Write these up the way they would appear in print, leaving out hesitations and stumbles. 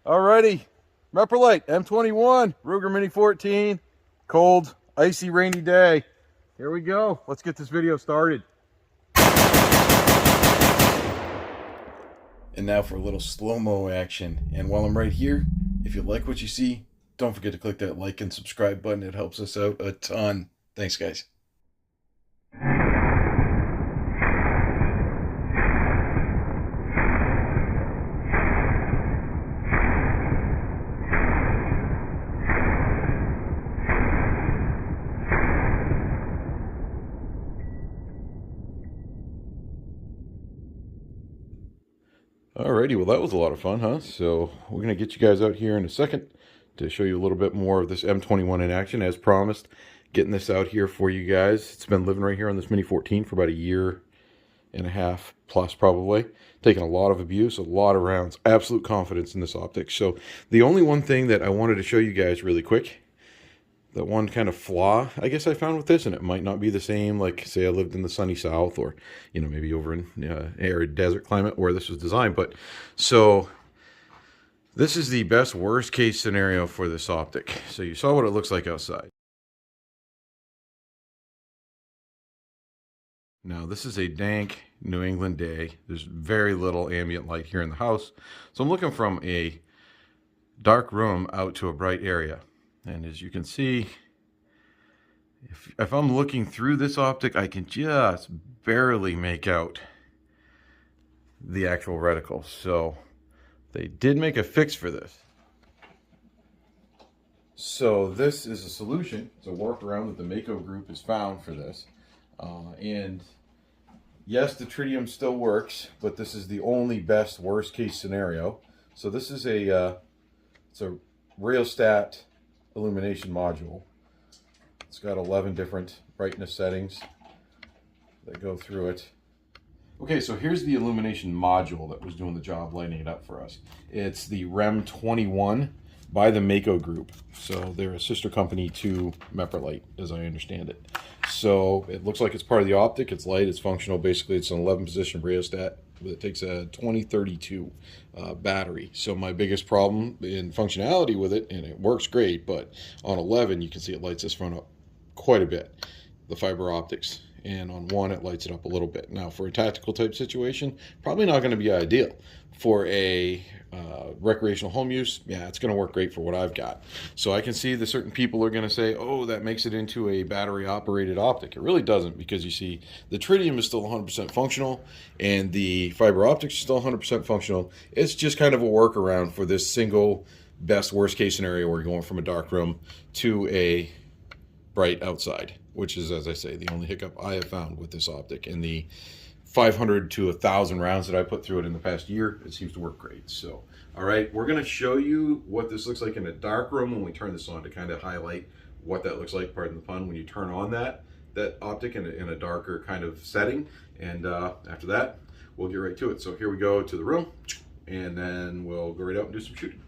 Alrighty, Meprolight M21 Ruger Mini 14, cold, icy, rainy day. Here we go. Let's get this video started. And now for a little slow-mo action. And while I'm right here, if you like what you see, don't forget to click that like and subscribe button. It helps us out a ton. Thanks, guys. Alrighty, well that was a lot of fun, huh? So we're going to get you guys out here in a second to show you a little bit more of this M21 in action, as promised. Getting this out here for you guys. It's been living right here on this Mini 14 for about a year and a half plus probably. Taking a lot of abuse, a lot of rounds, absolute confidence in this optic. So the only one thing that I wanted to show you guys really quick, the one kind of flaw I guess I found with this, and it might not be the same, like say I lived in the sunny south or maybe over in arid desert climate where this was designed, but so this is the best worst case scenario for this optic. So you saw what it looks like outside. Now this is a dank New England day. There's very little ambient light here in the house, so I'm looking from a dark room out to a bright area. And as you can see, if I'm looking through this optic, I can just barely make out the actual reticle. So they did make a fix for this. So this is a solution. It's a workaround that the Maco Group has found for this. And yes, the tritium still works, but this is the only best worst case scenario. So this is it's a rheostat illumination module. It's got 11 different brightness settings that go through it. Okay, so here's the illumination module that was doing the job lighting it up for us. It's the REM 21 by the Maco Group. So they're a sister company to Meprolight, as I understand it. So it looks like it's part of the optic. It's light, it's functional. Basically, it's an 11 position rheostat. It takes a 2032 battery. So my biggest problem in functionality with it, and it works great, but on 11 you can see it lights this front up quite a bit, the fiber optics, and on 1 it lights it up a little bit. Now for a tactical type situation, probably not going to be ideal. For a recreational home use, yeah, it's going to work great for what I've got. So I can see that certain people are going to say, oh, that makes it into a battery operated optic. It really doesn't, because you see the tritium is still 100% functional and the fiber optics is still 100% functional. It's just kind of a workaround for this single best worst case scenario where you're going from a dark room to a bright outside, which is, as I say, the only hiccup I have found with this optic. And the 500 to 1,000 rounds that I put through it in the past year, it seems to work great. So, all right, we're going to show you what this looks like in a dark room when we turn this on, to kind of highlight what that looks like, pardon the pun, when you turn on that optic in a darker kind of setting. And after that, we'll get right to it. So here we go to the room, and then we'll go right out and do some shooting.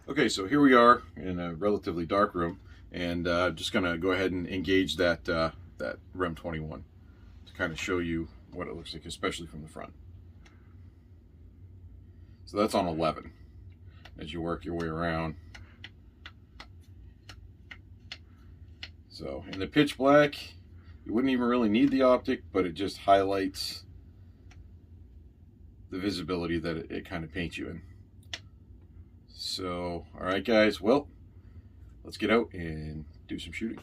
Okay, so here we are in a relatively dark room, and just going to go ahead and engage that REM 21 to kind of show you what it looks like, especially from the front. So that's on 11 as you work your way around. So in the pitch black, you wouldn't even really need the optic, but it just highlights the visibility that it kind of paints you in. So, all right guys, well, let's get out and do some shooting.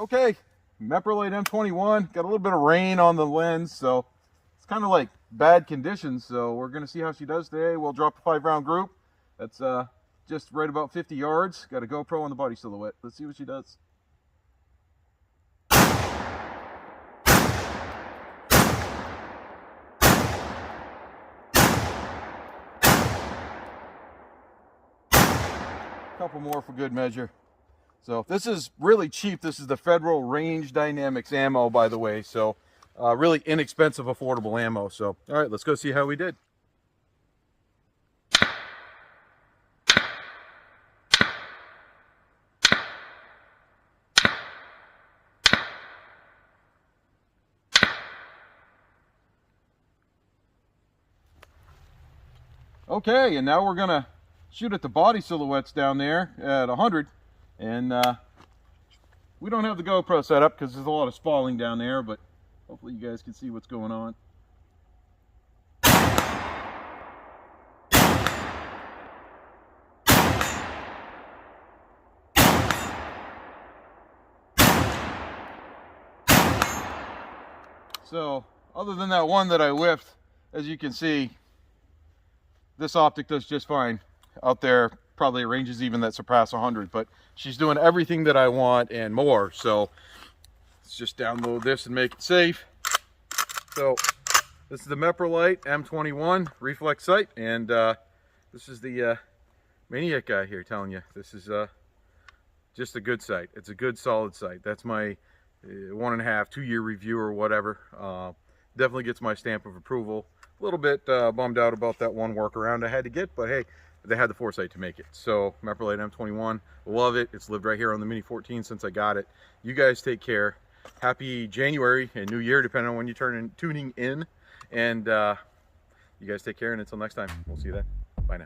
Okay, Meprolight M21, got a little bit of rain on the lens, so it's kind of like bad conditions, so we're going to see how she does today. We'll drop a 5-round group. That's just right about 50 yards. Got a GoPro on the body silhouette. Let's see what she does. Couple more for good measure. So this is really cheap. This is the Federal Range Dynamics ammo, by the way. So really inexpensive, affordable ammo. So all right, let's go see how we did. Okay, and now we're gonna shoot at the body silhouettes down there at 100, and we don't have the GoPro set up because there's a lot of spalling down there, but hopefully you guys can see what's going on. So other than that one that I whiffed, as you can see, this optic does just fine. Out there, probably ranges even that surpass 100, but she's doing everything that I want and more. So let's just download this and make it safe. So this is the Meprolight M21 reflex sight, and this is the Maniac guy here telling you this is just a good sight. It's a good solid sight. That's my 1.5, 2 year review or whatever. Definitely gets my stamp of approval. A little bit bummed out about that one workaround I had to get, but hey, they had the foresight to make it. So Meprolight M21, love it. It's lived right here on the Mini 14 since I got it. You guys take care. Happy January and New Year, depending on when you tuning in. And you guys take care, and until next time, we'll see you then. Bye now.